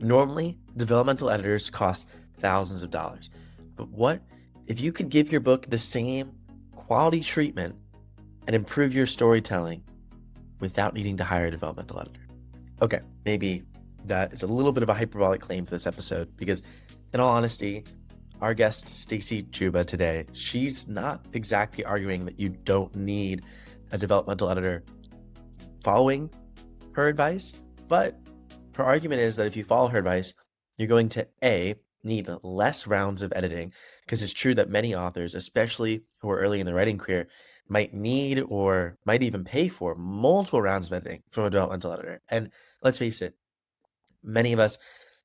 Normally, developmental editors cost thousands of dollars. But what if you could give your book the same quality treatment and improve your storytelling without needing to hire a developmental editor? Okay, maybe that is a little bit of a hyperbolic claim for this episode because, in all honesty, our guest, Stacy Juba, today, she's not exactly arguing that you don't need a developmental editor following her advice, but her argument is that if you follow her advice, you're going to need less rounds of editing, because it's true that many authors, especially who are early in their writing career, might need or might even pay for multiple rounds of editing from a developmental editor. And let's face it, many of us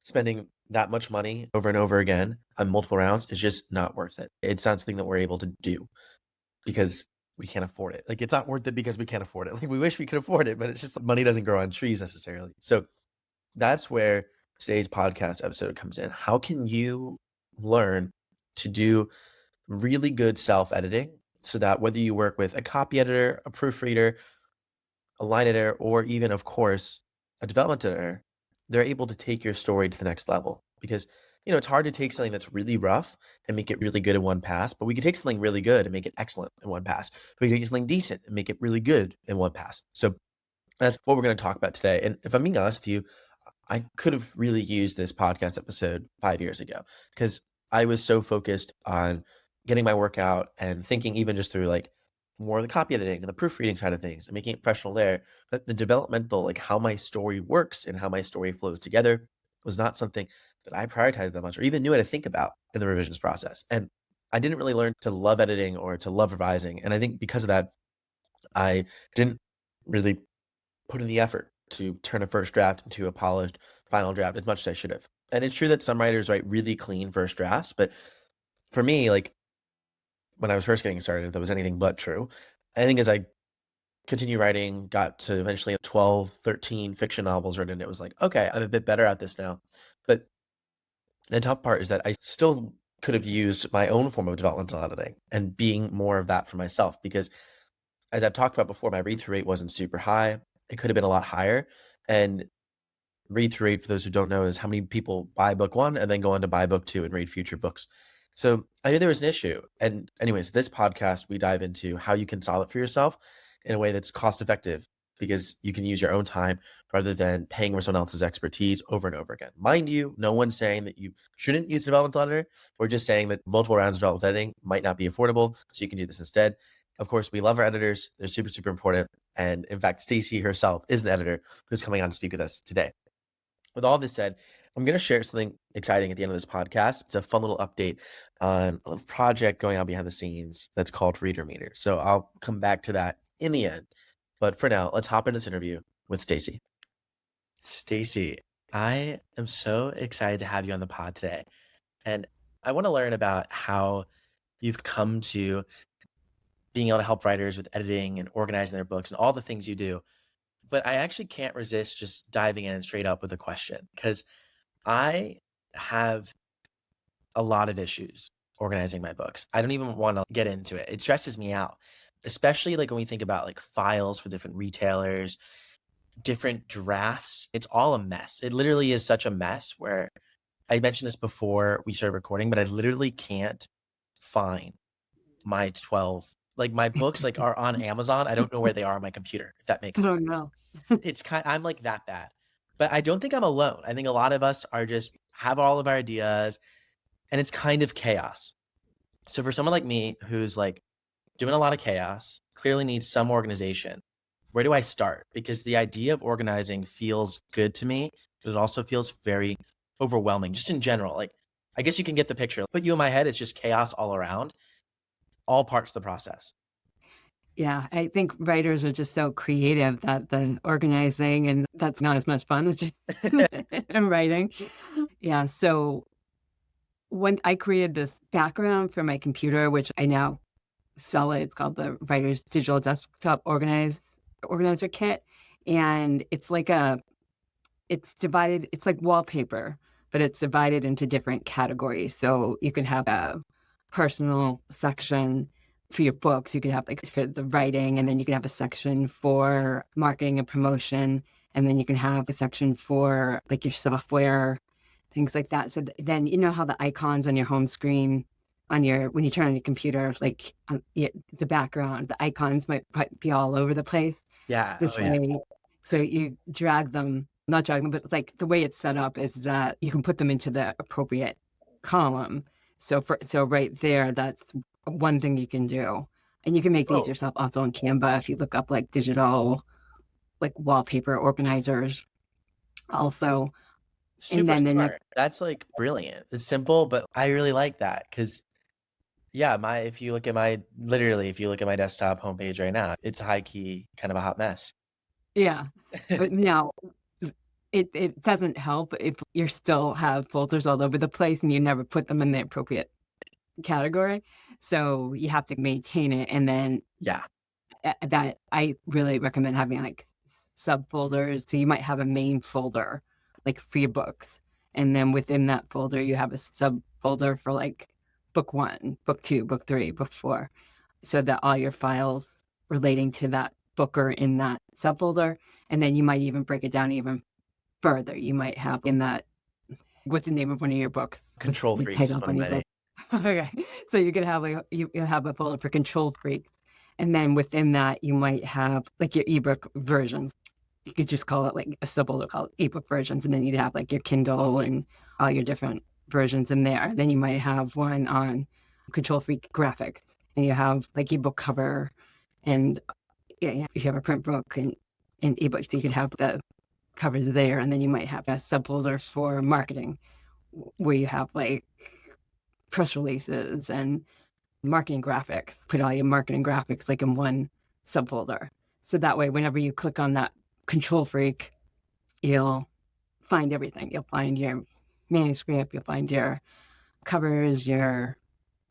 spending that much money over and over again on multiple rounds is just not worth it. It's not something that we're able to do because we can't afford it. Like, it's not worth it because we can't afford it. Like, we wish we could afford it, but it's just money doesn't grow on trees necessarily. So that's where today's podcast episode comes in. How can you learn to do really good self-editing so that whether you work with a copy editor, a proofreader, a line editor, or even, of course, a development editor, they're able to take your story to the next level? Because, it's hard to take something that's really rough and make it really good in one pass, but we can take something really good and make it excellent in one pass. We can take something decent and make it really good in one pass. So that's what we're going to talk about today. And if I'm being honest with you, I could have really used this podcast episode 5 years ago because I was so focused on getting my work out and thinking even just through like more of the copy editing and the proofreading side of things and making it professional there. But the developmental, like how my story works and how my story flows together, was not something that I prioritized that much or even knew how to think about in the revisions process. And I didn't really learn to love editing or to love revising. And I think because of that, I didn't really put in the effort to turn a first draft into a polished final draft as much as I should have. And it's true that some writers write really clean first drafts, but for me, like when I was first getting started, that was anything but true. I think as I continued writing, got to eventually 12, 13 fiction novels written, it was like, okay, I'm a bit better at this now. But the tough part is that I still could have used my own form of developmental editing and being more of that for myself, because as I've talked about before, my read-through rate wasn't super high. It could have been a lot higher. And read-through rate, for those who don't know, is how many people buy book one and then go on to buy book two and read future books. So I knew there was an issue. And anyways, this podcast, we dive into how you can solve it for yourself in a way that's cost-effective, because you can use your own time rather than paying for someone else's expertise over and over again. Mind you, no one's saying that you shouldn't use a developmental editor. We're just saying that multiple rounds of developmental editing might not be affordable, so you can do this instead. Of course, we love our editors. They're super, super important. And in fact, Stacy herself is an editor who's coming on to speak with us today. With all this said, I'm going to share something exciting at the end of this podcast. It's a fun little update on a little project going on behind the scenes that's called Reader Meter. So I'll come back to that in the end. But for now, let's hop into this interview with Stacy. Stacy, I am so excited to have you on the pod today. And I want to learn about how you've come to being able to help writers with editing and organizing their books and all the things you do. But I actually can't resist just diving in straight up with a question, because I have a lot of issues organizing my books. I don't even want to get into it. It stresses me out, especially like when we think about like files for different retailers, different drafts. It's all a mess. It literally is such a mess where I mentioned this before we started recording, but I literally can't find my 12, like my books like are on Amazon. I don't know where they are on my computer, if that makes sense. Oh no. I'm like that bad. But I don't think I'm alone. I think a lot of us are just have all of our ideas and it's kind of chaos. So for someone like me who's like doing a lot of chaos, clearly needs some organization, where do I start? Because the idea of organizing feels good to me, but it also feels very overwhelming just in general. Like, I guess you can get the picture. Put you in my head, it's just chaos all around, all parts of the process. Yeah, I think writers are just so creative that the organizing and that's not as much fun as just writing. Yeah, so when I created this background for my computer, which I now sell it's called the Writer's Digital Desktop Organizer Kit. And it's divided, it's like wallpaper, but it's divided into different categories. So you can have a personal section for your books. You can have like for the writing, and then you can have a section for marketing and promotion. And then you can have a section for like your software things like that. So then you know how the icons on your home screen on your when you turn on your computer, like the background, the icons might be all over the place. Yeah. This Oh yeah. way, so you drag them, not drag them, but like the way it's set up is that you can put them into the appropriate column. So right there, that's one thing you can do. And you can make these Oh, yourself also on Canva if you look up like digital like wallpaper organizers also. And super then the next smart. That's like brilliant. It's simple, but I really like that because yeah, my if you look at my literally if you look at my desktop homepage right now, it's high key kind of a hot mess. yeah. But now it doesn't help if you still have folders all over the place and you never put them in the appropriate category. So you have to maintain it. And then Yeah. that I really recommend having like subfolders. So you might have a main folder like for your books. And then within that folder, you have a subfolder for like book one, book two, book three, book four. So that all your files relating to that book are in that subfolder. And then you might even break it down even further. You might have in that, what's the name of one of your books? What's Control the freaks is title of one of one of your my books? Okay. So you could have like, you have a folder for control freak. And then within that, you might have like your ebook versions. You could just call it like a subfolder called ebook versions. And then you'd have like your Kindle and all your different versions in there. Then you might have one on control freak graphics. And you have like ebook cover and yeah, you have a print book and ebooks. So you could have the covers there. And then you might have a subfolder for marketing where you have like press releases and marketing graphics. Put all your marketing graphics like in one subfolder. So that way, whenever you click on that control freak, you'll find everything. You'll find your manuscript, you'll find your covers, your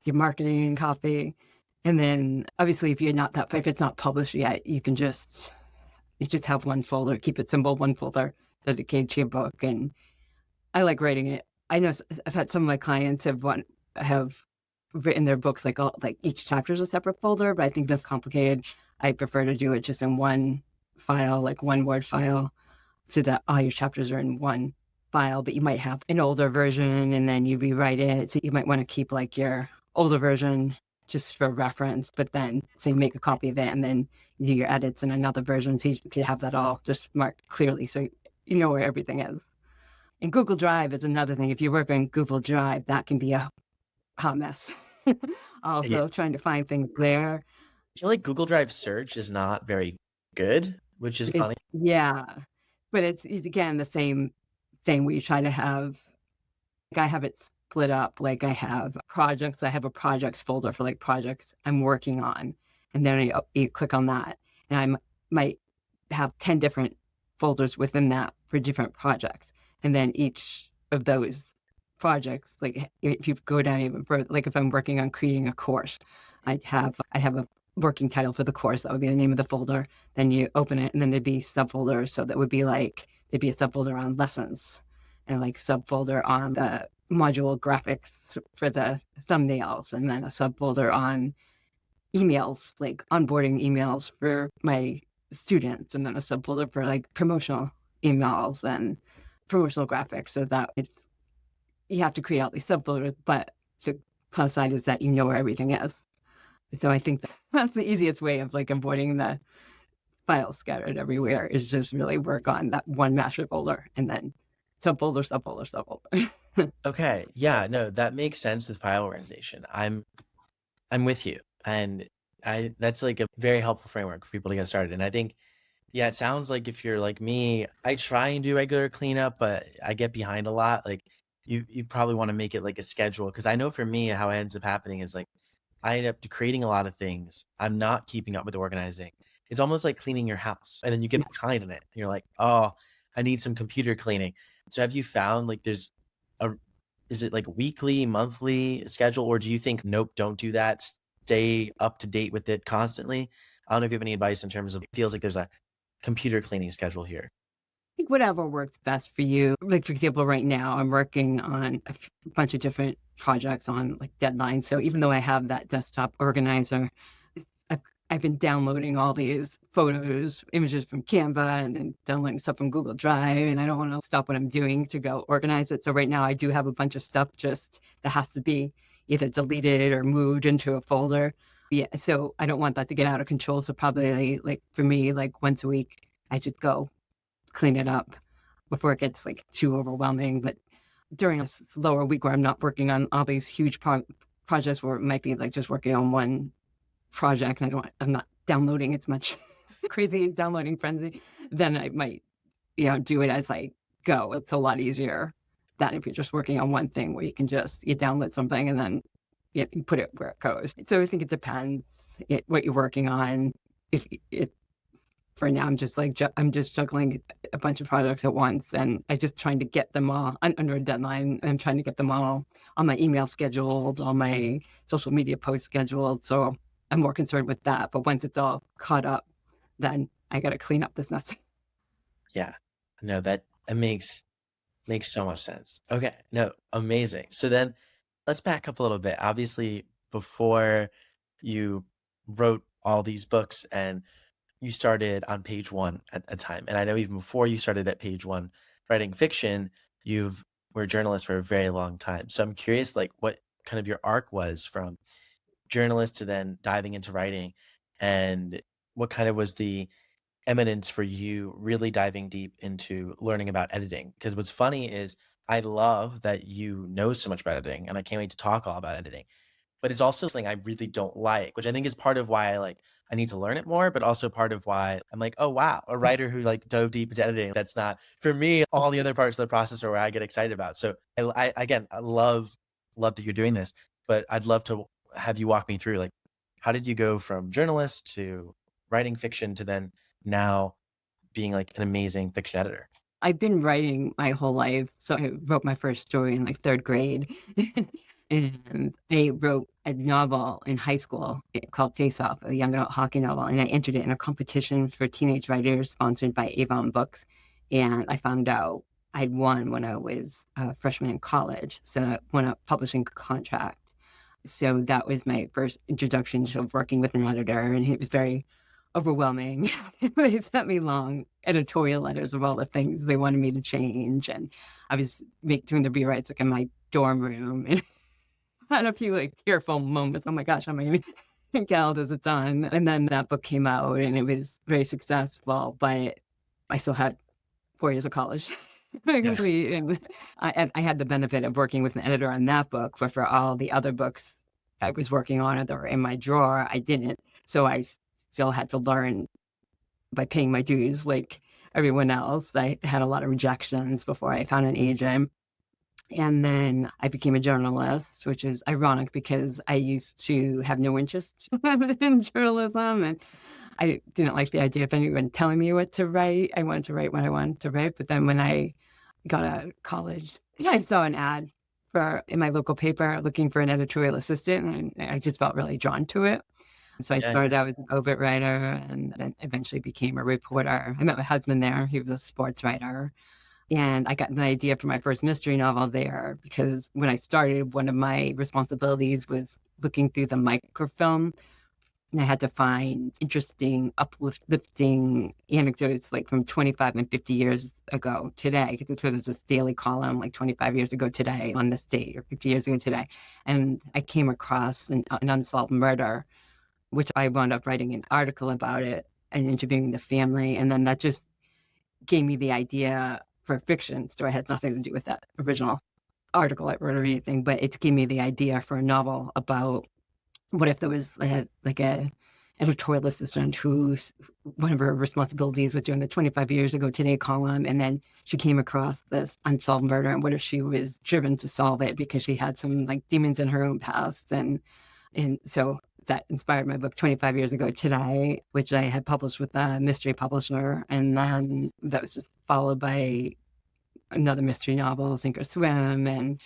marketing copy. And then obviously if it's not published yet, you just have one folder, keep it simple, one folder dedicated to your book. And I like writing it. I know I've had some of my clients have written their books like each chapter is a separate folder, but I think that's complicated. I prefer to do it just in one file, like one Word file, so that all your chapters are in one file. But you might have an older version and then you rewrite it. So you might want to keep like your older version just for reference, but then so you make a copy of it and then you do your edits in another version. So you can have that all just marked clearly so you know where everything is. And Google Drive is another thing. If you work in Google Drive, that can be a hot mess. Yeah. Also, trying to find things there. I feel like Google Drive search is not very good, which is funny. Yeah, but it's again the same thing where you try to have. Like I have it split up. Like I have projects. I have a projects folder for like projects I'm working on, and then you click on that, and might have 10 different folders within that for different projects, and then each of those projects, like if you go down even further, like if I'm working on creating a course, I have a working title for the course. That would be the name of the folder. Then you open it, and then there'd be subfolders. So that would be like there'd be a subfolder on lessons, and like subfolder on the module graphics for the thumbnails, and then a subfolder on emails, like onboarding emails for my students, and then a subfolder for like promotional emails and promotional graphics. So that you have to create all these subfolders, but the plus side is that you know where everything is. So I think that's the easiest way of like avoiding the files scattered everywhere is just really work on that one master folder and then subfolder, subfolder, subfolder. Okay. Yeah, no, that makes sense with file organization. I'm with you. And I that's like a very helpful framework for people to get started. And I think, yeah, it sounds like if you're like me, I try and do regular cleanup, but I get behind a lot. Like you probably want to make it like a schedule. Cause I know for me, how it ends up happening is like I end up creating a lot of things. I'm not keeping up with organizing. It's almost like cleaning your house. And then you get behind in it. And you're like, oh, I need some computer cleaning. So have you found like there's a is it like weekly, monthly schedule, or do you think nope, don't do that? Stay up to date with it constantly. I don't know if you have any advice in terms of it feels like there's a computer cleaning schedule here. Think whatever works best for you. Like, for example, right now, I'm working on a bunch of different projects on like deadlines. So even though I have that desktop organizer, I've been downloading all these photos, images from Canva, and then downloading stuff from Google Drive, and I don't want to stop what I'm doing to go organize it. So right now I do have a bunch of stuff just that has to be either deleted or moved into a folder. Yeah, so I don't want that to get out of control. So probably like for me, like once a week, I just go clean it up before it gets like too overwhelming. But during a lower week where I'm not working on all these huge projects, where it might be like just working on one project and I'm not downloading as much crazy downloading frenzy, then I might, do it as I go. It's a lot easier than if you're just working on one thing where you download something and then you put it where it goes. So I think it depends what you're working on. If it For now, I'm just juggling a bunch of projects at once, and I just trying to get them all under a deadline. I'm trying to get them all on my email scheduled, on my social media post scheduled. So I'm more concerned with that. But once it's all caught up, then I got to clean up this mess. Yeah. No, that makes so much sense. Okay. No, amazing. So then let's back up a little bit. Obviously, before you wrote all these books and you started on page one at a time. And I know even before you started at page one writing fiction, you've were a journalist for a very long time. So I'm curious, like, what kind of your arc was from journalist to then diving into writing, and what kind of was the eminence for you really diving deep into learning about editing? Because what's funny is I love that you know so much about editing, and I can't wait to talk all about editing. But it's also something I really don't like, which I think is part of why I need to learn it more, but also part of why I'm like, oh wow, a writer who like dove deep into editing. That's not for me. All the other parts of the process are where I get excited about. So I again, I love that you're doing this, but I'd love to have you walk me through, like, how did you go from journalist to writing fiction to then now being like an amazing fiction editor? I've been writing my whole life. So I wrote my first story in like third grade. And I wrote a novel in high school called Face Off, a young adult hockey novel. And I entered it in a competition for teenage writers sponsored by Avon Books. And I found out I'd won when I was a freshman in college. So I won a publishing contract. So that was my first introduction to working with an editor. And it was very overwhelming. They sent me long editorial letters of all the things they wanted me to change. And I was doing the rewrites like in my dorm room and had a few like tearful moments. Oh my gosh, how many calendars it's done? And then that book came out and it was very successful, but I still had 4 years of college. Yeah. And I had the benefit of working with an editor on that book, but for all the other books I was working on that were in my drawer, I didn't. So I still had to learn by paying my dues like everyone else. I had a lot of rejections before I found an agent. And then I became a journalist, which is ironic because I used to have no interest in journalism. And I didn't like the idea of anyone telling me what to write. I wanted to write what I wanted to write. But then when I got out of college, I saw an ad in my local paper looking for an editorial assistant. And I just felt really drawn to it. So I Yeah. started out as an obit writer and then eventually became a reporter. I met my husband there. He was a sports writer. And I got an idea for my first mystery novel there because when I started, one of my responsibilities was looking through the microfilm. And I had to find interesting, uplifting anecdotes like from 25 and 50 years ago today. Because there's this daily column like 25 years ago today on this date or 50 years ago today. And I came across an unsolved murder, which I wound up writing an article about it and interviewing the family. And then that just gave me the idea for a fiction story. It had nothing to do with that original article I wrote or anything, but it gave me the idea for a novel about what if there was like a editorial assistant whose one of her responsibilities was doing the 25 years ago today column, and then she came across this unsolved murder, and what if she was driven to solve it because she had some like demons in her own past, and so that inspired my book 25 years ago today, which I had published with a mystery publisher. And then that was just followed by another mystery novel, Sink or Swim, and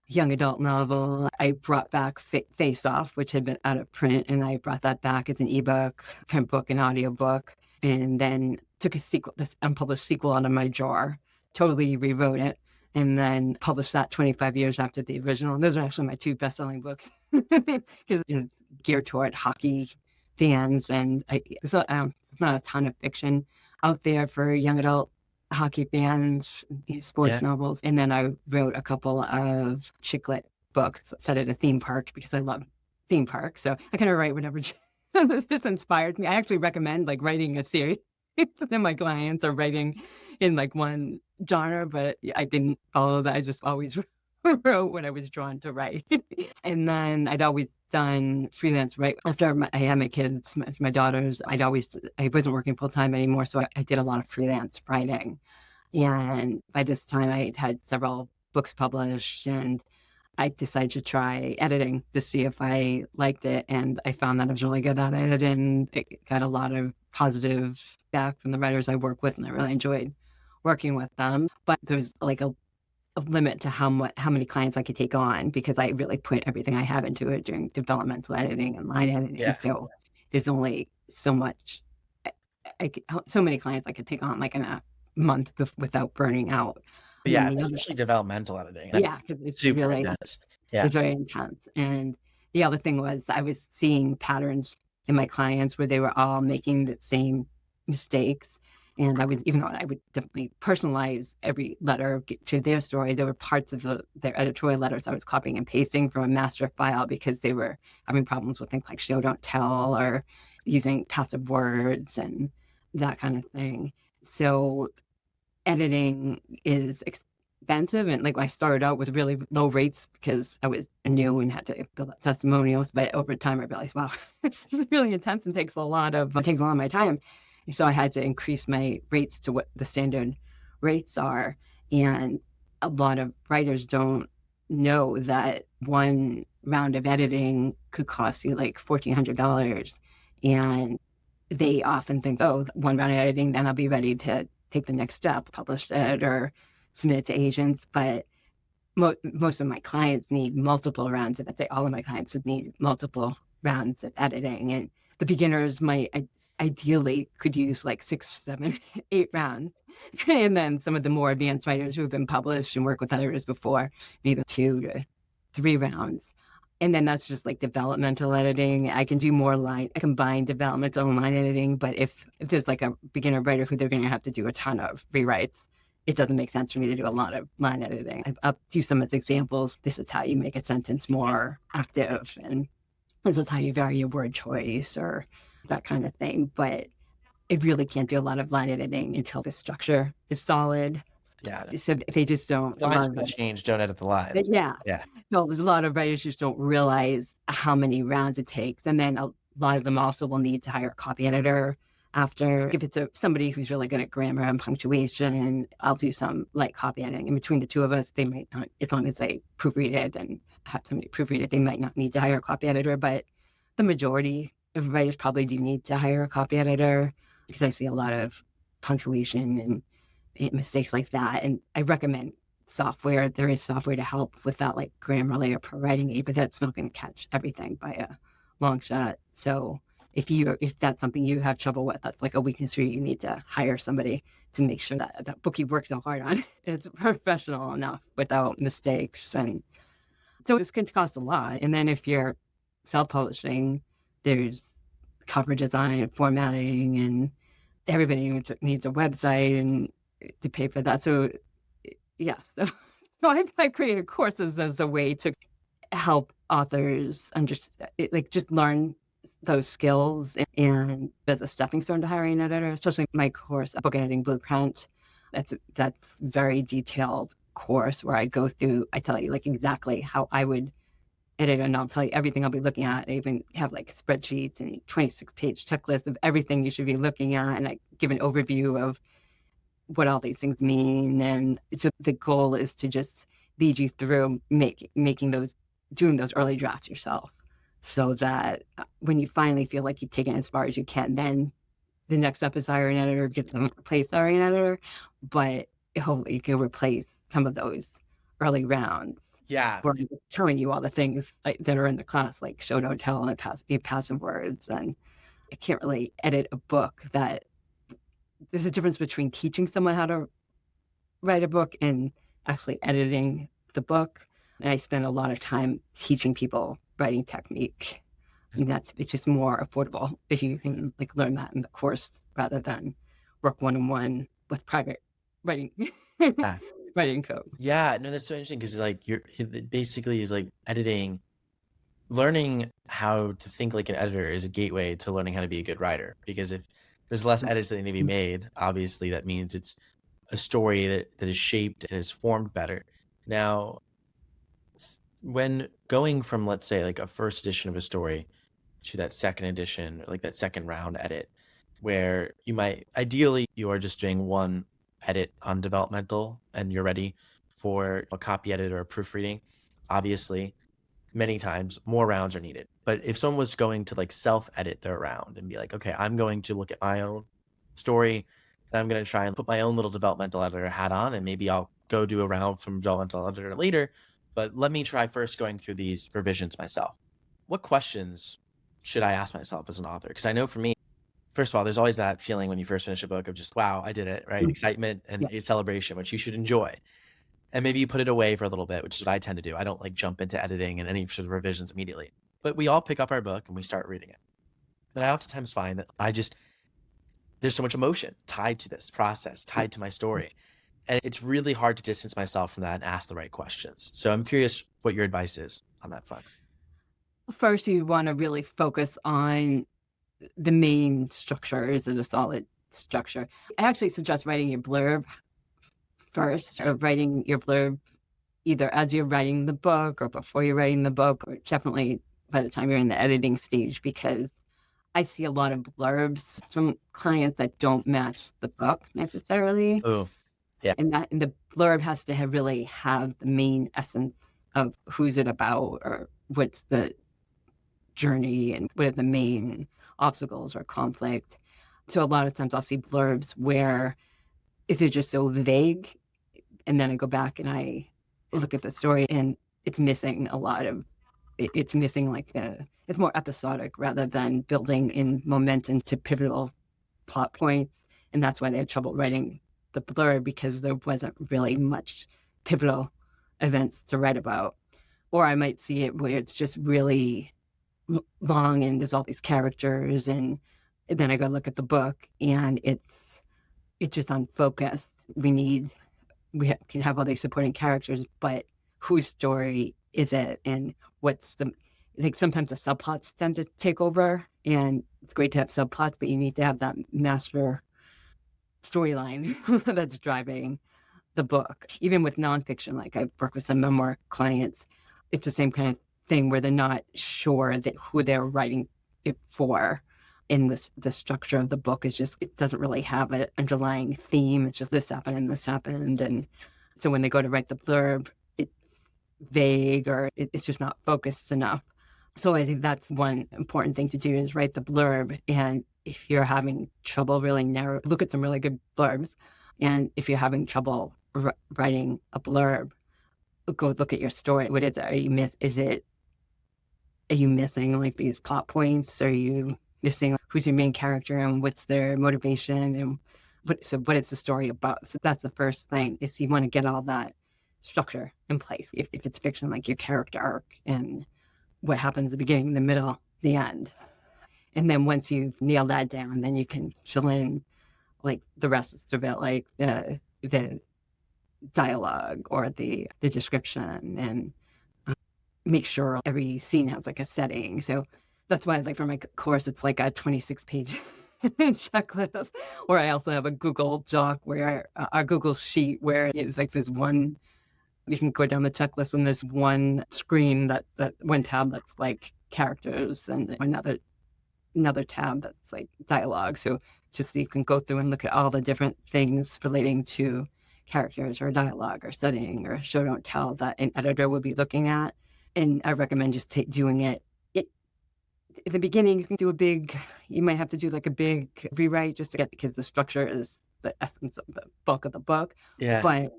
young adult novel. I brought back Face Off, which had been out of print, and I brought that back as an ebook, print book, and audiobook, and then took this unpublished sequel out of my drawer, totally rewrote it, and then published that 25 years after the original. And those are actually my two best-selling books because geared toward hockey fans, and there's not a ton of fiction out there for young adult hockey fans, sports Yeah. novels. And then I wrote a couple of chick lit books set at a theme park because I love theme parks. So I kind of write whatever this inspired me. I actually recommend like writing a series. Then my clients are writing in like one genre, but I didn't follow that. I just always wrote what I was drawn to write. And then I'd always done freelance right after I had my kids, my daughters. I wasn't working full time anymore, so I did a lot of freelance writing. And by this time, I had several books published, and I decided to try editing to see if I liked it. And I found that I was really good at it, and it got a lot of positive feedback from the writers I work with, and I really enjoyed working with them. But there's like a limit to how many clients I could take on because I really put everything I have into it during developmental editing and line editing. Yeah. So there's only so much, so many clients I could take on like in a month without burning out. But yeah, especially developmental editing. Yeah, That's it's super really intense. Yeah. it's very intense. And the other thing was I was seeing patterns in my clients where they were all making the same mistakes. And even though I would definitely personalize every letter to their story, there were parts of their editorial letters I was copying and pasting from a master file because they were having problems with things like show, don't tell, or using passive words and that kind of thing. So editing is expensive. And like I started out with really low rates because I was new and had to build up testimonials. But over time, I realized, wow, it's really intense and takes a lot of my time. So I had to increase my rates to what the standard rates are. And a lot of writers don't know that one round of editing could cost you like $1,400. And they often think, oh, one round of editing, then I'll be ready to take the next step, publish it or submit it to agents. But most of my clients need multiple rounds of it. I'd say all of my clients would need multiple rounds of editing. And the beginners might ideally could use like 6, 7, 8 rounds. And then some of the more advanced writers who have been published and worked with editors before, maybe 2 to 3 rounds. And then that's just like developmental editing. I can do more I combine developmental and line editing. But if there's like a beginner writer who they're going to have to do a ton of rewrites, it doesn't make sense for me to do a lot of line editing. I'll do some of the examples. This is how you make a sentence more active, and this is how you vary your word choice or that kind of thing. But I really can't do a lot of line editing until the structure is solid. Yeah. So if they just don't. The lines will change, don't edit the line. Yeah. Yeah. No, there's a lot of writers just don't realize how many rounds it takes. And then a lot of them also will need to hire a copy editor after. If it's somebody who's really good at grammar and punctuation, I'll do some light copy editing. And between the two of us, they might not, as long as they proofread it and have somebody proofread it, they might not need to hire a copy editor. But the majority of writers probably do need to hire a copy editor because I see a lot of punctuation and mistakes like that. And I recommend software. There is software to help with that, like Grammarly or ProWriting, but that's not going to catch everything by a long shot. So if that's something you have trouble with, that's like a weakness where you need to hire somebody to make sure that that book you work so hard on is professional enough without mistakes. And so this can cost a lot. And then if you're self-publishing, there's cover design and formatting, and everybody needs a website and to pay for that. So yeah, so I created courses as a way to help authors understand, like just learn those skills and as a stepping stone to hiring an editor, especially my course, Book Editing Blueprint. That's very detailed course where I tell you like exactly how I would edit, and I'll tell you everything I'll be looking at. I even have like spreadsheets and 26-page checklists of everything you should be looking at, and I give an overview of what all these things mean. And so the goal is to just lead you through doing those early drafts yourself, so that when you finally feel like you've taken it as far as you can, then the next step is hire an editor, get them replace hiring an editor, but hopefully you can replace some of those early rounds. Yeah. Where I'm showing you all the things that are in the class, like show, don't tell, and passive words. And I can't really edit a book that there's a difference between teaching someone how to write a book and actually editing the book. And I spend a lot of time teaching people writing technique. And it's just more affordable if you can like learn that in the course rather than work one-on-one with private writing Yeah. writing code. Yeah, no, that's so interesting because like it basically is like editing, learning how to think like an editor is a gateway to learning how to be a good writer. Because if there's less edits that need to be made, obviously that means it's a story that is shaped and is formed better. Now, when going from, let's say, like a first edition of a story to that second edition, or like that second round edit, where you might ideally you are just doing one edit on developmental and you're ready for a copy edit or a proofreading. Obviously, many times more rounds are needed. But if someone was going to like self edit their round and be like, okay, I'm going to look at my own story and I'm going to try and put my own little developmental editor hat on, and maybe I'll go do a round from developmental editor later. But let me try first going through these revisions myself. What questions should I ask myself as an author? Because I know for me, first of all, there's always that feeling when you first finish a book of just, wow, I did it, right? Excitement and Yeah. a celebration, which you should enjoy. And maybe you put it away for a little bit, which is what I tend to do. I don't like jump into editing and any sort of revisions immediately. But we all pick up our book and we start reading it. But I oftentimes find that there's so much emotion tied to this process, tied to my story. And it's really hard to distance myself from that and ask the right questions. So I'm curious what your advice is on that front. First, you want to really focus on the main structure. Is it a solid structure? I actually suggest writing your blurb first, or writing your blurb either as you're writing the book or before you're writing the book, or definitely by the time you're in the editing stage, because I see a lot of blurbs from clients that don't match the book necessarily. Oh, yeah. And the blurb has to really have the main essence of who's it about, or what's the journey, and what are the main obstacles or conflict. So a lot of times I'll see blurbs where if they're just so vague, and then I go back and I look at the story and it's missing a lot of, it's missing like it's more episodic rather than building in momentum to pivotal plot points. And that's why they had trouble writing the blurb, because there wasn't really much pivotal events to write about. Or I might see it where it's just really long and there's all these characters, and then I go look at the book and it's just unfocused. Can have all these supporting characters, but whose story is it, and what's the, like sometimes the subplots tend to take over, and it's great to have subplots, but you need to have that master storyline that's driving the book. Even with nonfiction, like I work with some memoir clients, it's the same kind of thing where they're not sure that who they're writing it for. In the structure of the book is just, it doesn't really have an underlying theme. It's just this happened and this happened. And so when they go to write the blurb, it's vague, or it's just not focused enough. So I think that's one important thing to do, is write the blurb. And if you're having trouble really look at some really good blurbs. And if you're having trouble writing a blurb, go look at your story. What is it? Are you missing like these plot points? Are you missing who's your main character and what's their motivation, and what is the story about? So that's the first thing, is you want to get all that structure in place. If it's fiction, like your character arc and what happens at the beginning, the middle, the end. And then once you've nailed that down, then you can fill in like the rest of it, like the dialogue or the description, and make sure every scene has like a setting. So that's why, like for my course, it's like a 26-page checklist. Or I also have a Google Doc where a Google Sheet where it's like this one, you can go down the checklist and there's one screen that one tab that's like characters, and another tab that's like dialogue. So just so you can go through and look at all the different things relating to characters or dialogue or setting or show don't tell that an editor would be looking at. And I recommend just doing it. In the beginning, you might have to do like a big rewrite just to get, because the structure is the essence of the bulk of the book. Yeah. But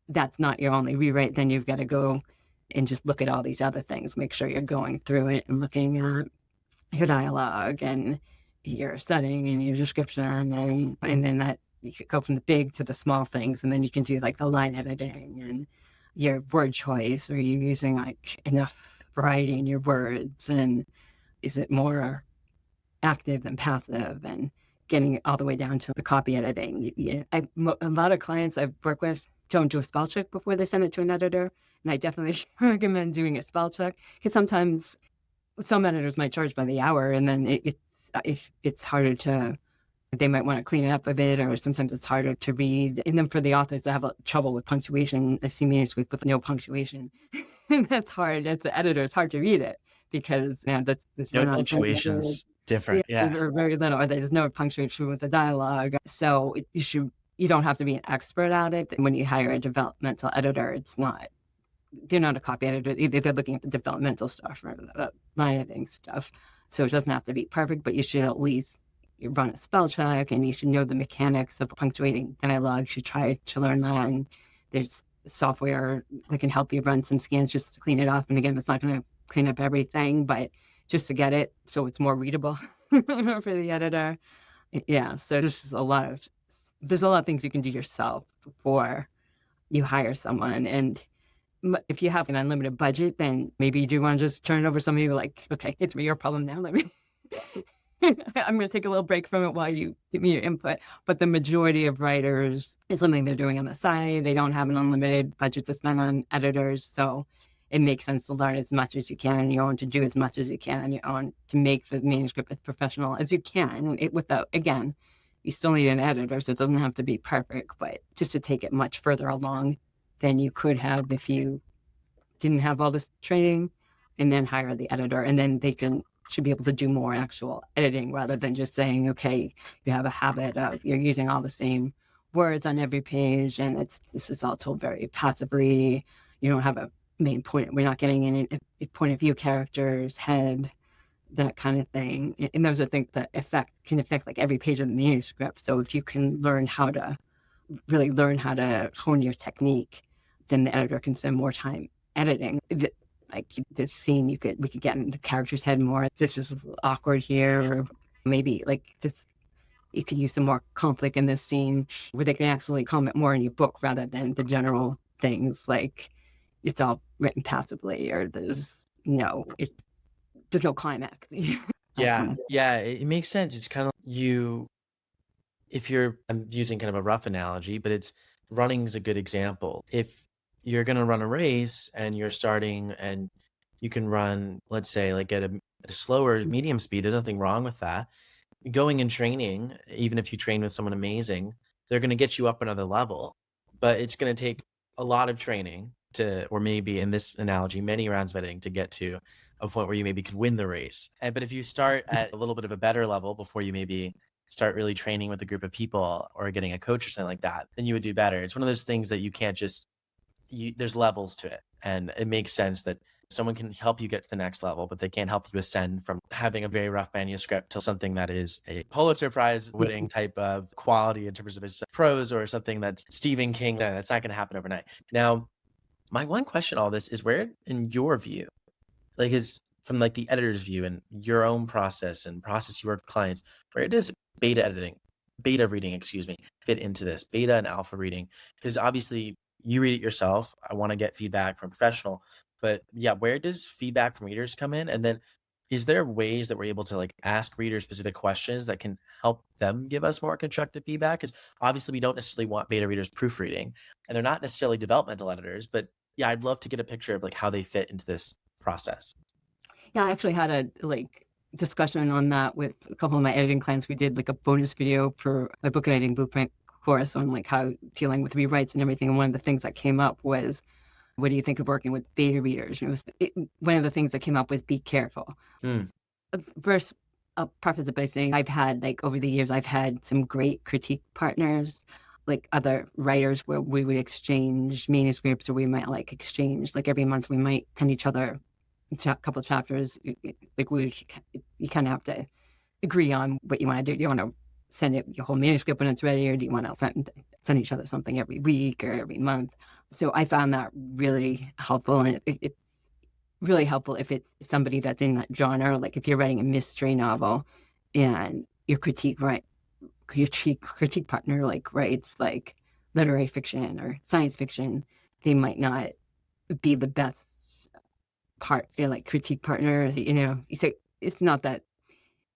that's not your only rewrite. Then you've got to go and just look at all these other things. Make sure you're going through it and looking at your dialogue and your setting and your description. And then that you could go from the big to the small things. And then you can do like the line editing and your word choice. Are you using like enough variety in your words? And is it more active than passive, and getting it all the way down to the copy editing. A lot of clients I've worked with don't do a spell check before they send it to an editor. And I definitely recommend doing a spell check, because sometimes some editors might charge by the hour, and then it's harder to, they might want to clean it up a bit, or sometimes it's harder to read. And then for the authors that have trouble with punctuation, I've seen manuscripts with no punctuation. And that's hard. As the editor, it's hard to read it, because that's No run-on punctuation's different. Yeah. or very little, or there's no punctuation with the dialogue. So you don't have to be an expert at it. When you hire a developmental editor, they're not a copy editor. They're looking at the developmental stuff or the line editing stuff. So it doesn't have to be perfect, but you should at least run a spell check, and you should know the mechanics of punctuating dialogue. You should try to learn that. And there's software that can help you run some scans just to clean it up. And again, it's not going to clean up everything, but just to get it so it's more readable for the editor. Yeah. So there's a lot of things you can do yourself before you hire someone. And if you have an unlimited budget, then maybe you do want to just turn it over to somebody like, okay, it's your problem now. Let me, I'm going to take a little break from it while you give me your input. But the majority of writers, it's something they're doing on the side. They don't have an unlimited budget to spend on editors. So it makes sense to learn as much as you can on your own, to do as much as you can on your own, to make the manuscript as professional as you can. Without, again, you still need an editor, so it doesn't have to be perfect, but just to take it much further along than you could have if you didn't have all this training, and then hire the editor, and then should be able to do more actual editing, rather than just saying, okay, you have a habit of, you're using all the same words on every page, and this is all told very passively. You don't have a main point. We're not getting any point of view characters, head, that kind of thing. And those are things that can affect like every page of the manuscript. So if you can really learn how to hone your technique, then the editor can spend more time editing. Like this scene, we could get in the character's head more. This is awkward here, or maybe like this, you could use some more conflict in this scene, where they can actually comment more in your book rather than the general things like it's all written passively, or there's no climax. Yeah. Yeah. It makes sense. It's kind of I'm using kind of a rough analogy, but running is a good example. If you're going to run a race and you're starting and you can run, let's say, like at a slower medium speed, there's nothing wrong with that. Going and training, even if you train with someone amazing, they're going to get you up another level, but it's going to take a lot of training or maybe in this analogy, many rounds of editing to get to a point where you maybe could win the race. But if you start at a little bit of a better level before you maybe start really training with a group of people or getting a coach or something like that, then you would do better. It's one of those things that you can't just, there's levels to it. And it makes sense that someone can help you get to the next level, but they can't help you ascend from having a very rough manuscript to something that is a Pulitzer Prize winning type of quality in terms of its prose, or something that's Stephen King. That's not going to happen overnight. Now, my one question on all this is, where, in your view, like, is from like the editor's view and your own process and process you work with clients, where does beta reading, fit into this, beta and alpha reading? Because obviously you read it yourself. I want to get feedback from a professional, but yeah, where does feedback from readers come in? And then is there ways that we're able to like ask readers specific questions that can help them give us more constructive feedback? Because obviously we don't necessarily want beta readers proofreading, and they're not necessarily developmental editors, but yeah, I'd love to get a picture of like how they fit into this process. Yeah, I actually had a discussion on that with a couple of my editing clients. We did like a bonus video for my book editing blueprint course on like how dealing with rewrites and everything. And one of the things that came up was, what do you think of working with beta readers? And one of the things that came up was, be careful. First, I'll preface it by saying I've had, like, over the years, I've had some great critique partners, like other writers, where we would exchange manuscripts, or we might like exchange, like every month we might send each other a couple chapters. Like you kind of have to agree on what you want to do. Do you want to send it your whole manuscript when it's ready, or do you want to send each other something every week or every month? So I found that really helpful, and it's really helpful if it's somebody that's in that genre. Like if you're writing a mystery novel and your critique partner like writes like literary fiction or science fiction, they might not be the best critique partner. You it's not that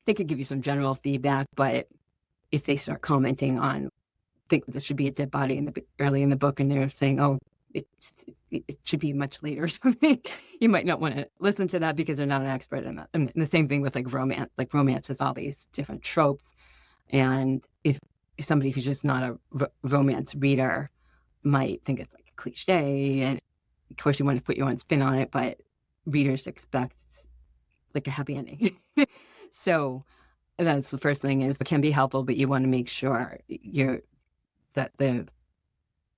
they could give you some general feedback, but if they start commenting on, think this should be a dead body early in the book, and they're saying, "Oh, it's, it should be much later," or something, you might not want to listen to that because they're not an expert in that. And the same thing with like romance. Like romance has all these different tropes, and if somebody who's just not a romance reader might think it's like a cliche, and of course you want to put your own spin on it, but readers expect like a happy ending. So that's the first thing, is it can be helpful, but you want to make sure that the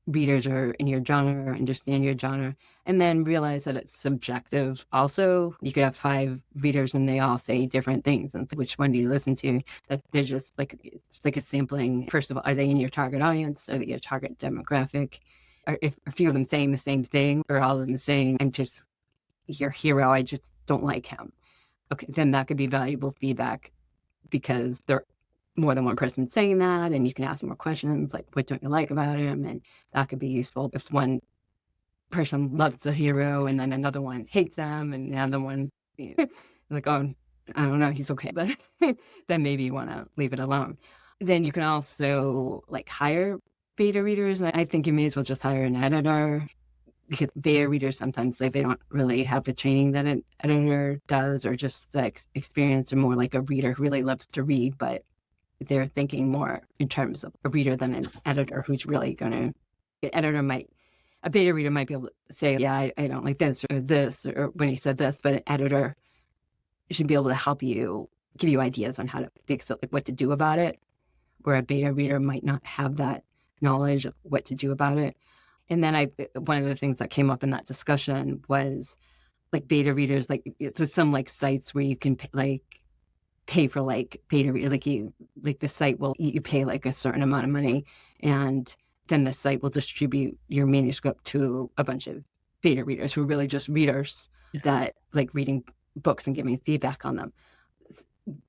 readers are in your genre or understand your genre, and then realize that it's subjective. Also, you could have 5 readers and they all say different things, and which one do you listen to? That they're just like, it's like a sampling. First of all, are they in your target audience? Are they your target demographic? Or if a few of them saying the same thing, or all of them saying, "I'm just your hero, I just don't like him." Okay, then that could be valuable feedback, because there are more than one person saying that, and you can ask more questions like, "What don't you like about him?" And that could be useful if one person loves the hero and then another one hates them, and another one, like, "Oh, I don't know, he's okay," but then maybe you want to leave it alone. Then you can also like hire beta readers. I think you may as well just hire an editor, because beta readers sometimes they don't really have the training that an editor does, or just the experience, or more like a reader who really loves to read, but they're thinking more in terms of a reader than an editor who's really going to. A beta reader might be able to say, "Yeah, I don't like this or this," or when he said this, but an editor should be able to help you, give you ideas on how to fix it, like what to do about it, where a beta reader might not have that knowledge of what to do about it. And then one of the things that came up in that discussion was like beta readers, like there's some like sites where you can pay for like beta reader, like the site will, you pay like a certain amount of money, and then the site will distribute your manuscript to a bunch of beta readers who are really just readers that like reading books and giving feedback on them.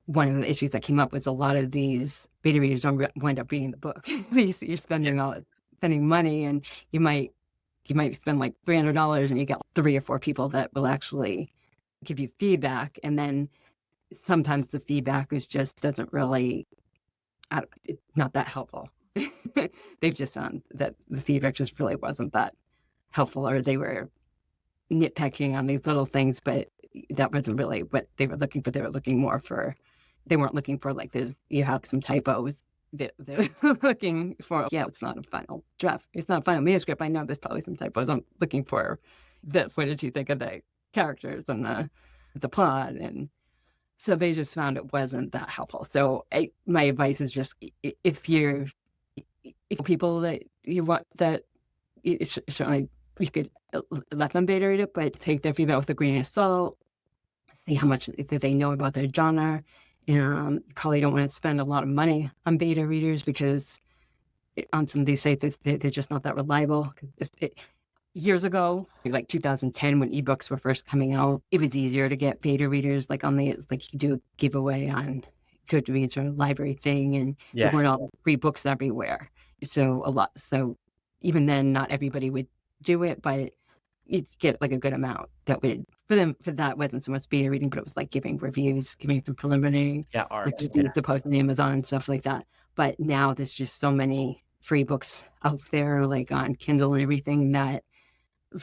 One of the issues that came up was a lot of these beta readers don't wind up reading the book. You're spending money, and you might spend like $300, and you get 3 or 4 people that will actually give you feedback, and then sometimes the feedback doesn't really, it's not that helpful. They've just found that the feedback just really wasn't that helpful, or they were nitpicking on these little things, but that wasn't really what they were looking for. They were looking more for, they weren't looking for like this, you have some typos. They're looking for, yeah, it's not a final draft. It's not a final manuscript. I know there's probably some typos. I'm looking for this. What did you think of the characters and the plot? And so they just found it wasn't that helpful. So my advice is just, if people that you want, that certainly you could let them beta read it, but take their feedback with a grain of salt. See how much they know about their genre. You probably don't want to spend a lot of money on beta readers, because on some of these sites, they're just not that reliable. Years ago, like 2010, when ebooks were first coming out, it was easier to get beta readers, like you do a giveaway on Goodreads or a library thing, and there weren't all free books everywhere. So even then, not everybody would do it, but you'd get like a good amount that would, for that wasn't so much beta reading, but it was like giving reviews, giving them preliminary, art. to post on Amazon and stuff like that. But now there's just so many free books out there, like on Kindle and everything, that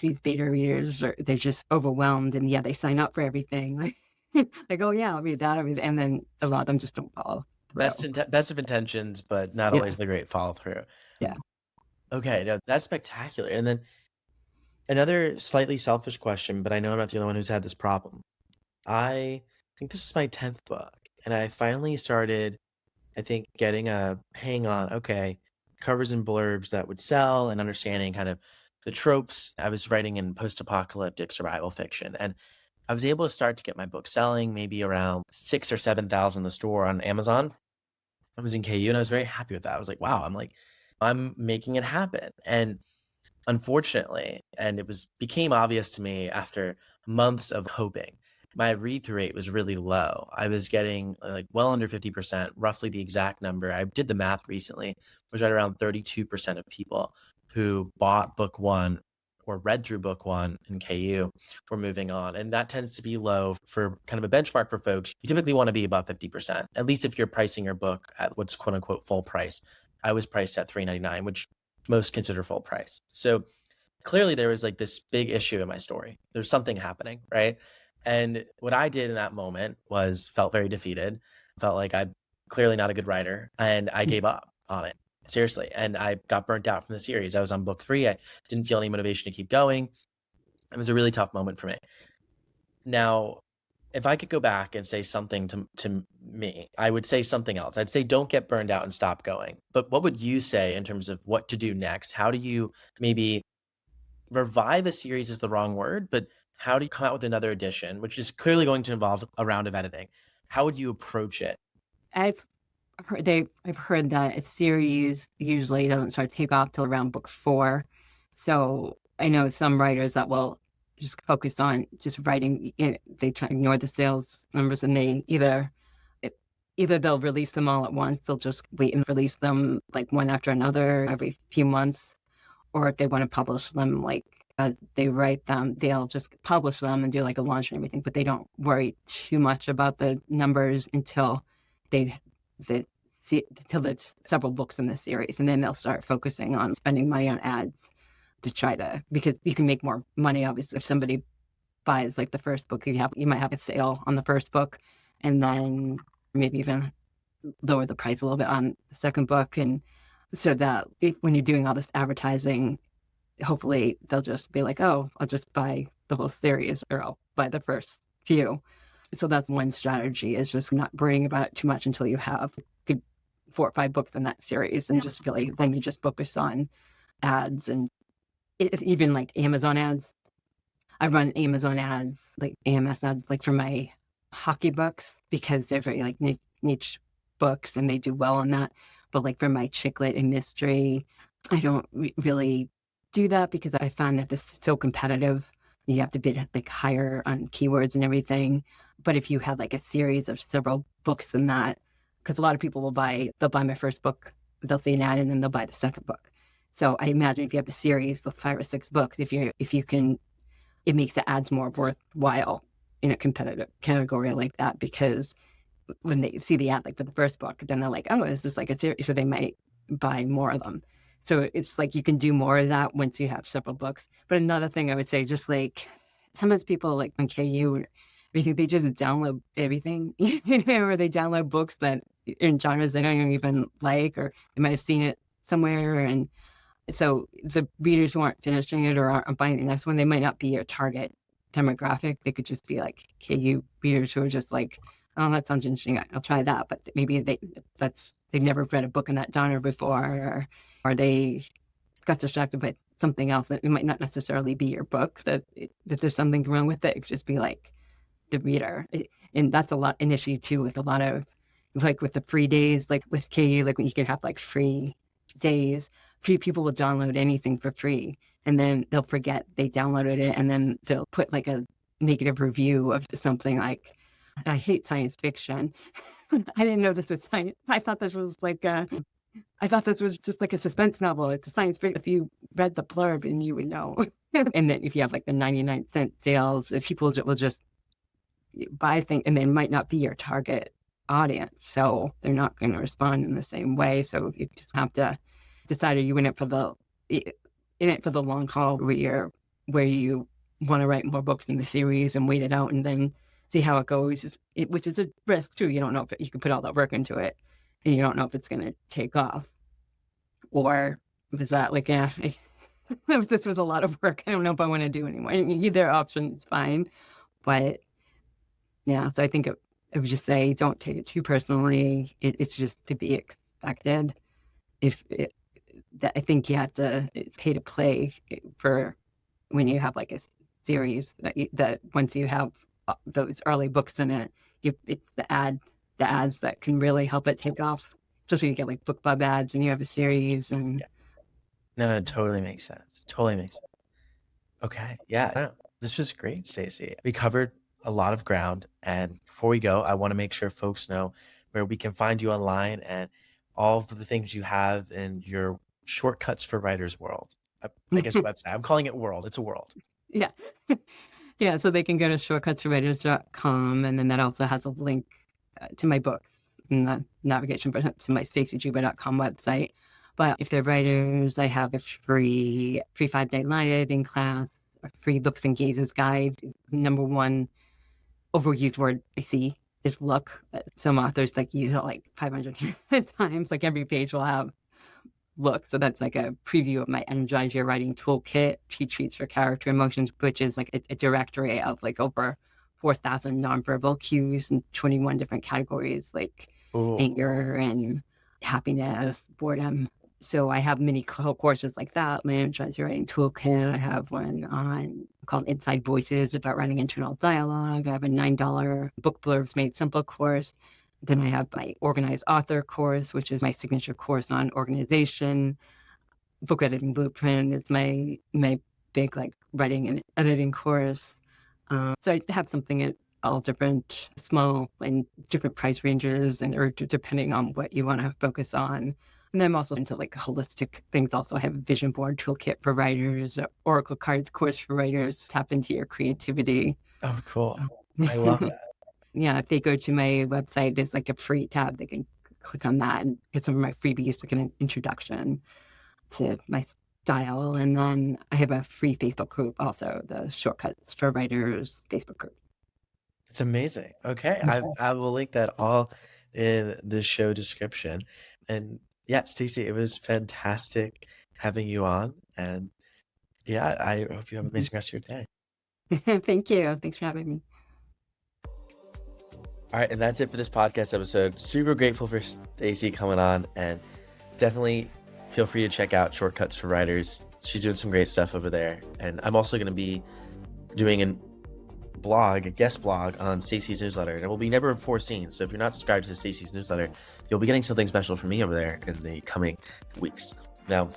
these beta readers they're just overwhelmed, and they sign up for everything. Like, "Oh yeah, I'll read that, and then a lot of them just don't follow through. Best of intentions, but not always the great follow through. Yeah. Okay, no, that's spectacular. And then another slightly selfish question, but I know I'm not the only one who's had this problem. I think this is my 10th book, and I finally started, I think, getting a hang on, okay, covers and blurbs that would sell, and understanding kind of the tropes. I was writing in post-apocalyptic survival fiction, and I was able to start to get my book selling, maybe around 6 or 7,000 in the store on Amazon. I was in KU, and I was very happy with that. I was like, wow, I'm making it happen. And unfortunately, and became obvious to me after months of hoping, my read-through rate was really low. I was getting like well under 50%, roughly the exact number. I did the math recently, was right around 32% of people who bought book 1 or read through book one in KU, we're moving on. And that tends to be low for kind of a benchmark for folks. You typically want to be about 50%, at least if you're pricing your book at what's quote unquote full price. I was priced at $3.99, which most consider full price. So clearly there was like this big issue in my story. There's something happening, right? And what I did in that moment was felt very defeated, felt like I'm clearly not a good writer, and I gave up on it. Seriously. And I got burnt out from the series. I was on book 3. I didn't feel any motivation to keep going. It was a really tough moment for me. Now, if I could go back and say something to me, I would say something else. I'd say don't get burned out and stop going. But what would you say in terms of what to do next? How do you maybe revive a series is the wrong word, but how do you come out with another edition, which is clearly going to involve a round of editing? How would you approach it? I've I've heard that a series usually doesn't start to take off till around book 4. So I know some writers that will just focus on just writing. They try to ignore the sales numbers, and they either they'll release them all at once, they'll just wait and release them like one after another every few months, or if they want to publish them like as they write them, they'll just publish them and do like a launch and everything, but they don't worry too much about the numbers until they the until there's several books in the series, and then they'll start focusing on spending money on ads to try to, because you can make more money obviously if somebody buys like the first book. You might have a sale on the first book, and then maybe even lower the price a little bit on the second book, and so that when you're doing all this advertising, hopefully they'll just be like, oh, I'll just buy the whole series, or I'll buy the first few. So that's one strategy, is just not worrying about it too much until you have good 4 or 5 books in that series, and just really then you just focus on ads, and even like Amazon ads. I run Amazon ads, like AMS ads, like for my hockey books, because they're very like niche books and they do well on that. But like for my chick lit and mystery, I don't really do that, because I found that this is so competitive. You have to bid like higher on keywords and everything. But if you had like a series of several books in that, because a lot of people they'll buy my first book, they'll see an ad, and then they'll buy the second book. So I imagine if you have a series with 5 or 6 books, if you can, it makes the ads more worthwhile in a competitive category like that, because when they see the ad like for the first book, then they're like, oh, is this like a series? So they might buy more of them. So it's like you can do more of that once you have several books. But another thing I would say, just like sometimes people like on KU, I think they just download everything, or they download books that in genres they don't even like, or they might have seen it somewhere. And so the readers who aren't finishing it or aren't buying the next one, they might not be your target demographic. They could just be like KU readers who are just like, oh, that sounds interesting, I'll try that. But maybe they've never read a book in that genre before, or they got distracted by something else that it might not necessarily be your book, that there's something wrong with it. It could just be like the reader. And that's an issue too, with a lot of, like with the free days, like with KU, like when you can have like free days, free people will download anything for free, and then they'll forget they downloaded it, and then they'll put like a negative review of something like, I hate science fiction. I didn't know this was science. I thought this was just like a suspense novel. It's a science fiction. If you read the blurb, and you would know. And then if you have like the 99-cent sales, if people will just buy things, and they might not be your target audience, so they're not going to respond in the same way. So you just have to decide, are you in it for the long haul, where you want to write more books in the series and wait it out and then see how it goes, which is a risk too. You don't know if you can put all that work into it, and you don't know if it's going to take off. Or was that like, yeah, if this was a lot of work, I don't know if I want to do anymore. Either option is fine. But yeah, so I think I would just say, don't take it too personally. It's just to be expected. I think you have to, it's pay to play for when you have like a series that once you have those early books in it, it's the ads that can really help it take off. Just so you get like BookBub ads and you have a series. And No, it totally makes sense. Totally makes sense. Okay. Yeah. No, this was great, Stacy. We covered a lot of ground. And before we go, I want to make sure folks know where we can find you online and all of the things you have in your shortcuts for writer's world. I guess website. I'm calling it world. It's a world. Yeah. Yeah, so they can go to shortcutsforwriters.com, and then that also has a link to my books and the navigation but to my stacyjuba.com website. But if they're writers, I have a free 5-day line editing class, a free looks and gazes guide. Number one overused word I see is look. Some authors like use it like 500 times. Like every page will have look. So that's like a preview of my Energize Your Writing Toolkit, cheat sheets for character emotions, which is like a directory of like over 4,000 nonverbal cues in 21 different categories, like Ooh. anger and happiness, boredom. So I have many courses like that. My Energize Your Writing Toolkit. I have one on called Inside Voices about writing internal dialogue. I have a $9 Book Blurbs Made Simple course. Then I have my Organized Author course, which is my signature course on organization. Book Editing Blueprint is my big like writing and editing course. So I have something at all different small and different price ranges, and or depending on what you want to focus on. And I'm also into like holistic things. Also, I have a vision board toolkit for writers, Oracle cards course for writers. Tap into your creativity. Oh, cool. I love that. Yeah, if they go to my website, there's like a free tab. They can click on that and get some of my freebies, like an introduction to my style. And then I have a free Facebook group also, the Shortcuts for Writers Facebook group. It's amazing. Okay. I will link that all in the show description. And yeah, Stacy, it was fantastic having you on. And yeah, I hope you have an amazing rest of your day. Thank you. Thanks for having me. All right, and that's it for this podcast episode. Super grateful for Stacy coming on, and definitely feel free to check out Shortcuts for Writers. She's doing some great stuff over there. And I'm also going to be doing a guest blog on Stacy's newsletter, and it will be never before seen. So if you're not subscribed to Stacy's newsletter, you'll be getting something special from me over there in the coming weeks. Now,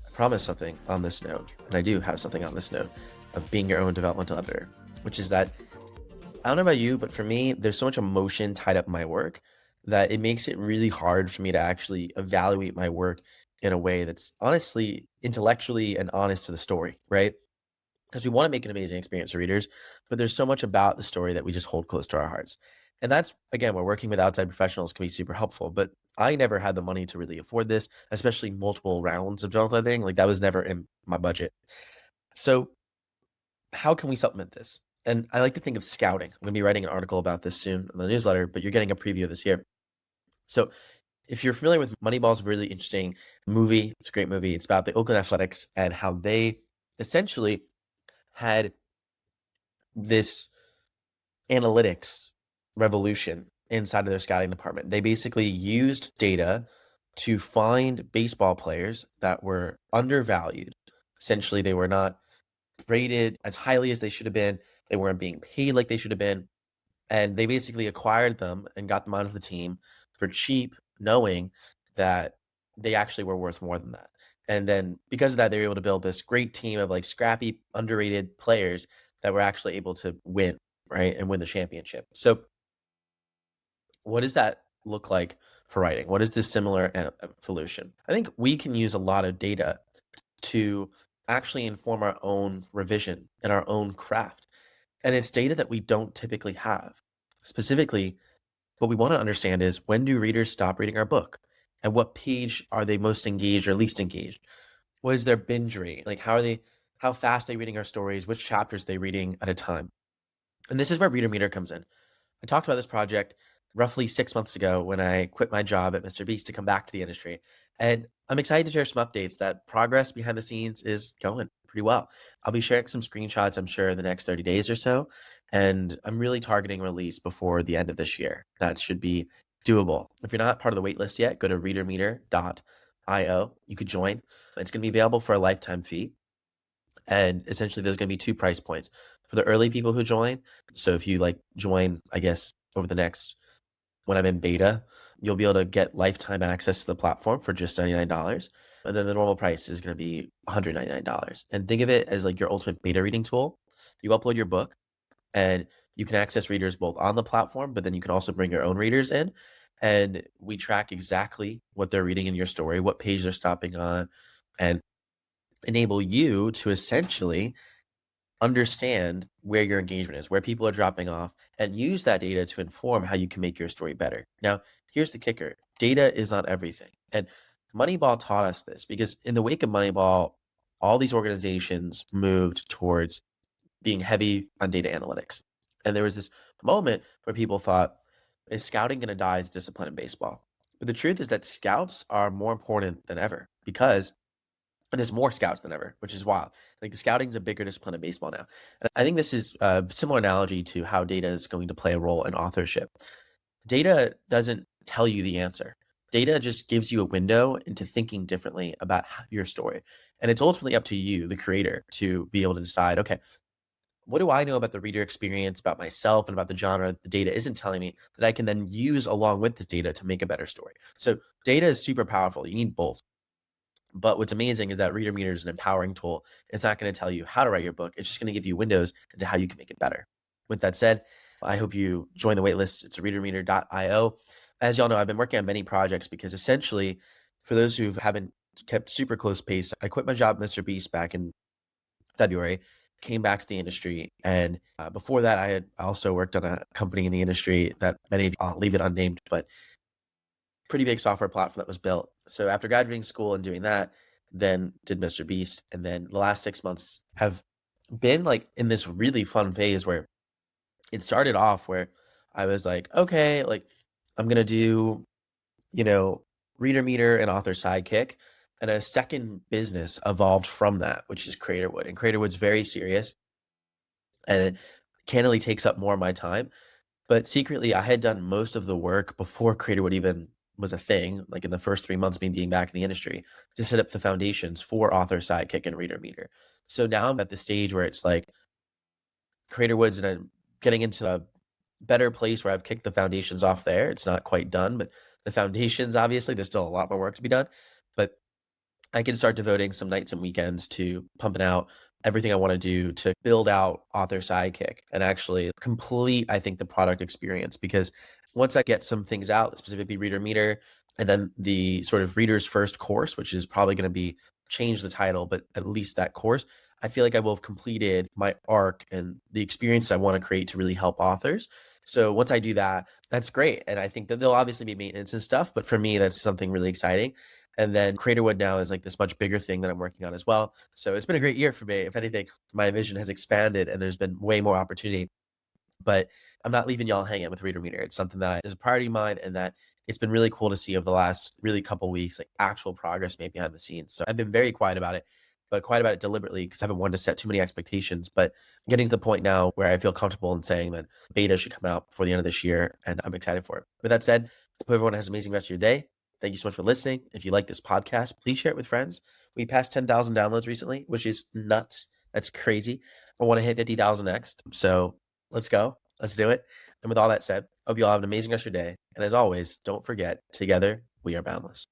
I promise something on this note, and I do have something on this note of being your own developmental editor, which is that I don't know about you, but for me, there's so much emotion tied up in my work that it makes it really hard for me to actually evaluate my work in a way that's honestly, intellectually, and honest to the story, right? Because we want to make an amazing experience for readers, but there's so much about the story that we just hold close to our hearts. And that's, again, where working with outside professionals can be super helpful. But I never had the money to really afford this, especially multiple rounds of developmental editing. Like that was never in my budget. So how can we supplement this? And I like to think of scouting. I'm going to be writing an article about this soon in the newsletter, but you're getting a preview of this here. So if you're familiar with Moneyball's a really interesting movie, it's a great movie. It's about the Oakland Athletics and how they essentially had this analytics revolution inside of their scouting department. They basically used data to find baseball players that were undervalued. Essentially, they were not rated as highly as they should have been. They weren't being paid like they should have been. And they basically acquired them and got them onto the team for cheap, knowing that they actually were worth more than that. And then because of that, they were able to build this great team of like scrappy, underrated players that were actually able to win, right? And win the championship. So what does that look like for writing? What is this similar evolution? I think we can use a lot of data to actually inform our own revision and our own craft. And it's data that we don't typically have. Specifically, what we want to understand is when do readers stop reading our book? At what page are they most engaged or least engaged? What is their binge rate? Like how fast are they reading our stories? Which chapters are they reading at a time? And this is where Reader Meter comes in. I talked about this project roughly 6 months ago when I quit my job at Mr. Beast to come back to the industry. And I'm excited to share some updates that progress behind the scenes is going pretty well. I'll be sharing some screenshots, I'm sure, in the next 30 days or so. And I'm really targeting release before the end of this year. That should be doable. If you're not part of the waitlist yet, go to readermeter.io. You could join. It's going to be available for a lifetime fee. And essentially, there's going to be 2 price points for the early people who join. So if you like join, I guess, over the next, when I'm in beta, you'll be able to get lifetime access to the platform for just $99. And then the normal price is going to be $199. And think of it as like your ultimate beta reading tool. You upload your book and you can access readers both on the platform, but then you can also bring your own readers in. And we track exactly what they're reading in your story, what page they're stopping on, and enable you to essentially understand where your engagement is, where people are dropping off, and use that data to inform how you can make your story better. Now, here's the kicker. Data is not everything. And Moneyball taught us this because in the wake of Moneyball, all these organizations moved towards being heavy on data analytics. And there was this moment where people thought, is scouting going to die as a discipline in baseball? But the truth is that scouts are more important than ever because there's more scouts than ever, which is wild. Like the scouting is a bigger discipline in baseball now. And I think this is a similar analogy to how data is going to play a role in authorship. Data doesn't tell you the answer. Data just gives you a window into thinking differently about your story. And it's ultimately up to you, the creator, to be able to decide, okay, what do I know about the reader experience, about myself, and about the genre the data isn't telling me that I can then use along with this data to make a better story? So data is super powerful. You need both. But what's amazing is that Reader Meter is an empowering tool. It's not going to tell you how to write your book. It's just going to give you windows into how you can make it better. With that said, I hope you join the waitlist. It's readermeter.io. As y'all know, I've been working on many projects because essentially, for those who haven't kept super close pace, I quit my job at Mr. Beast back in February, came back to the industry. And before that, I had also worked on a company in the industry that many of you, I'll leave it unnamed, but pretty big software platform that was built. So after graduating school and doing that, then did Mr. Beast. And then the last 6 months have been like in this really fun phase where it started off where I was like, okay, like I'm going to do, you know, Reader Meter and Author Sidekick. And a second business evolved from that, which is Creatorwood. And Creatorwood's very serious and it candidly takes up more of my time. But secretly, I had done most of the work before Creatorwood even was a thing, like in the first 3 months of me being back in the industry, to set up the foundations for Author Sidekick and Reader Meter. So now I'm at the stage where it's like Creatorwood's and I'm getting into a better place where I've kicked the foundations off there. It's not quite done, but the foundations, obviously, there's still a lot more work to be done. But I can start devoting some nights and weekends to pumping out everything I want to do to build out Author Sidekick and actually complete, I think, the product experience. Because once I get some things out, specifically Reader Meter, and then the sort of Reader's First course, which is probably going to be change the title, but at least that course, I feel like I will have completed my arc and the experience I want to create to really help authors. So once I do that, that's great. And I think that there'll obviously be maintenance and stuff, but for me, that's something really exciting. And then Creatorwood now is like this much bigger thing that I'm working on as well. So it's been a great year for me. If anything, my vision has expanded and there's been way more opportunity. But I'm not leaving y'all hanging with Reader Meter. It's something that is a priority of mine and that it's been really cool to see over the last really couple weeks, like actual progress made behind the scenes. So I've been very quiet about it, but quiet about it deliberately because I haven't wanted to set too many expectations. But getting to the point now where I feel comfortable in saying that beta should come out before the end of this year, and I'm excited for it. With that said, hope everyone has an amazing rest of your day. Thank you so much for listening. If you like this podcast, please share it with friends. We passed 10,000 downloads recently, which is nuts. That's crazy. I want to hit 50,000 next. So let's go. Let's do it. And with all that said, hope you all have an amazing rest of your day. And as always, don't forget, together we are boundless.